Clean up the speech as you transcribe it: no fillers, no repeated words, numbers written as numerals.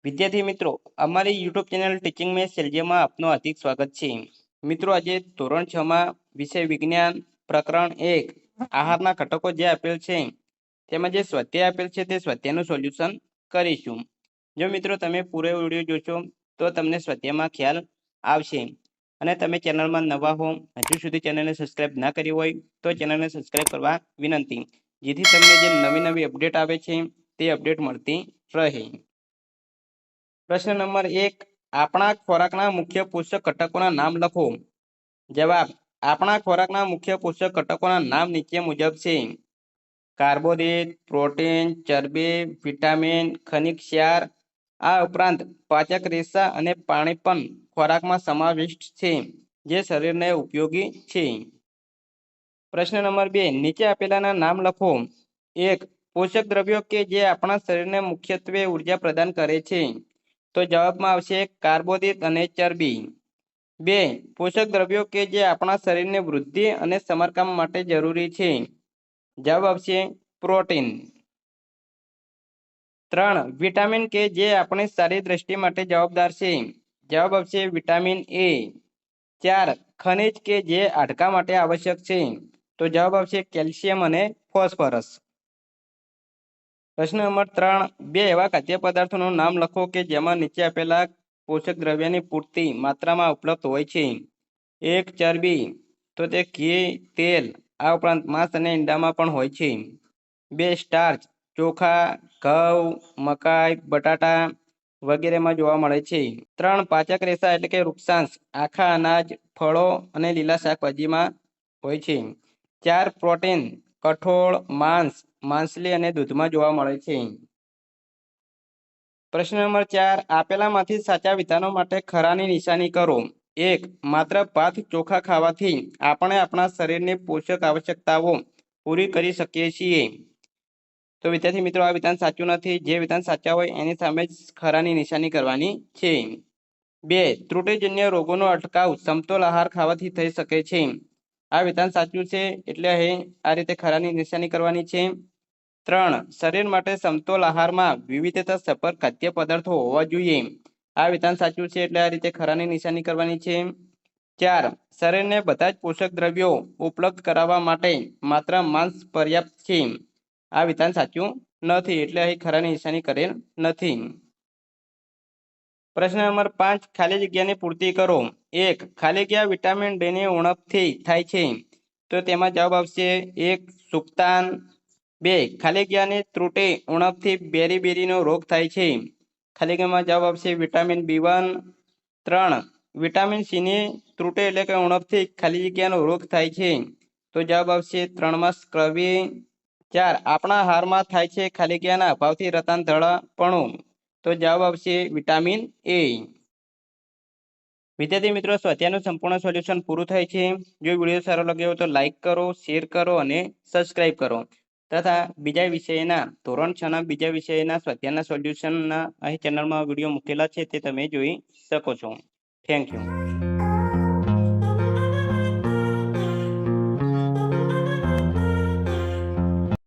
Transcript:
વિદ્યાર્થી મિત્રો, અમારી યુટ્યુબ ચેનલ ટીચિંગ મેં સેલ્જિયમમાં આપનું હાર્દિક સ્વાગત છે. મિત્રો, આજે ધોરણ 6માં વિષય વિજ્ઞાન પ્રકરણ 1 આહારના ઘટકો જે આપેલ છે તેમાં જે સ્વાધ્યાય આપેલ છે તે સ્વાધ્યાયનું સોલ્યુશન કરીશું. જો મિત્રો તમે પૂરો વિડીયો જોશો તો તમને સ્વાધ્યાયમાં ખ્યાલ આવશે. અને તમે ચેનલમાં નવા હો, હજુ સુધી ચેનલને સબસ્ક્રાઇબ ના કરી હોય તો ચેનલને સબસ્ક્રાઇબ કરવા વિનંતી, જેથી તમને જે નવી નવી અપડેટ આવે છે તે અપડેટ મળતી રહે. પ્રશ્ન નંબર 1, આપણા ખોરાકના મુખ્ય પોષક ઘટકોના નામ લખો. જવાબ: આપણા ખોરાકના મુખ્ય પોષક ઘટકોના નામ નીચે મુજબ છે: કાર્બોદિત, પ્રોટીન, ચરબી, વિટામિન, ખનિજ ક્ષાર. આ ઉપરાંત પાચક રેસા અને પાણી પણ ખોરાકમાં સમાવિષ્ટ છે, જે શરીરને ઉપયોગી છે. પ્રશ્ન નંબર 2, નીચે આપેલાના નામ લખો. 1. પોષક દ્રવ્યો કે જે આપણા શરીરને મુખ્યત્વે ઉર્જા પ્રદાન કરે છે. તો જવાબમાં આવશે કાર્બોદિત અને ચરબી. 2. પોષક દ્રવ્યો કે જે આપણા શરીરની વૃદ્ધિ અને સમારકામ માટે જરૂરી છે. જવાબ આવશે પ્રોટીન. 3. વિટામિન કે જે આપણી સારી દ્રષ્ટિ માટે જવાબદાર છે. જવાબ આવશે વિટામિન એ. 4. ખનિજ કે જે હાડકાં માટે આવશ્યક છે. તો જવાબ આવશે કેલ્શિયમ અને ફોસ્ફરસ. પ્રશ્ન નંબર 3, બે એવા ખાદ્ય પદાર્થોનું નામ લખો કે જેમાં નીચે આપેલા પોષક દ્રવ્યની પૂરતી માત્રામાં ઉપલબ્ધ હોય છે. 1. ચરબી, તો તે ઘી, તેલ, આ ઉપરાંત માંસ અને ઈંડામાં પણ હોય છે. 2. સ્ટાર્ચ, ચોખા, ઘઉં, મકાઈ, બટાટા વગેરેમાં જોવા મળે છે. 3. પાચક રેસા એટલે કે વૃક્ષાંશ, આખા અનાજ, ફળો અને લીલા શાકભાજીમાં હોય છે. 4. પ્રોટીન, કઠોળ, માંસ, માછલી અને દૂધમાં જોવા મળે છે. પ્રશ્ન નંબર 4, આપેલામાંથી સાચા વિધાનો માટે ખરાની નિશાની કરો. 1. માત્ર ભાત ચોખા ખાવાથી આપણે આપણા શરીરની પોષક આવશ્યકતાઓ પૂરી કરી શકીએ છીએ. તો વિદ્યાર્થી મિત્રો, આ વિધાન સાચું નથી. જે વિધાન સાચા હોય એની સામે જ ખરાની નિશાની કરવાની છે. 2. ત્રુટિજન્ય રોગોનો અટકાવ સમતોલ આહાર ખાવાથી થઈ શકે છે. આ વિધાન સાચું છે, એટલે અહીં આ રીતે ખરાની નિશાની કરવાની છે. 3. શરીર માટે સમતોલ આહારમાં વિવિધતા સભર ખાદ્ય પદાર્થો હોવા જોઈએ. આ વિધાન સાચું છે, એટલે આ રીતે ખરાની નિશાની કરવાની છે. 4. શરીરને બધા જ પોષક દ્રવ્યો ઉપલબ્ધ કરાવવા માટે માત્ર માંસ પર્યાપ્ત છે. આ વિધાન સાચું નથી, એટલે અહીં ખરાની નિશાની કરેલ નથી. પ્રશ્ન નંબર 5, ખાલી જગ્યાની પૂર્તિ કરો. 1. ખાલી જગ્યા વિટામિન ડીની ઉણપથી થાય છે. તો તેમાં જવાબ આવશે 1. સુક્તાન. 2. ખાલી જગ્યાની ત્રુટિ ઉણપથી બેરી-બેરીનો રોગ થાય છે. ખાલી જગ્યામાં જવાબ આવશે વિટામિન B1. 3. વિટામિન સીની ત્રુટિ એટલે કે ઉણપથી ખાલી જગ્યાનો રોગ થાય છે. તો જવાબ આવશે 3 માં સ્કર્વી. 4. આપણા આહારમાં થાય છે ખાલી જગ્યાના અભાવથી રતાંધળાપણું. તો જવાબ આવશે વિટામિન એ. વિદ્યાર્થી મિત્રો, સ્વાધ્યાયનું સંપૂર્ણ સોલ્યુશન પૂરું થાય છે. જો વિડીયો સારો લાગ્યો હોય તો લાઈક કરો, શેર કરો અને સબસ્ક્રાઇબ કરો. તથા બીજા વિષયના ધોરણ 6ના બીજા વિષયના સ્વાધ્યાયના સોલ્યુશનના અહીં ચેનલમાં વિડીયો મૂકેલા છે, તે તમે જોઈ શકો છો. Thank you.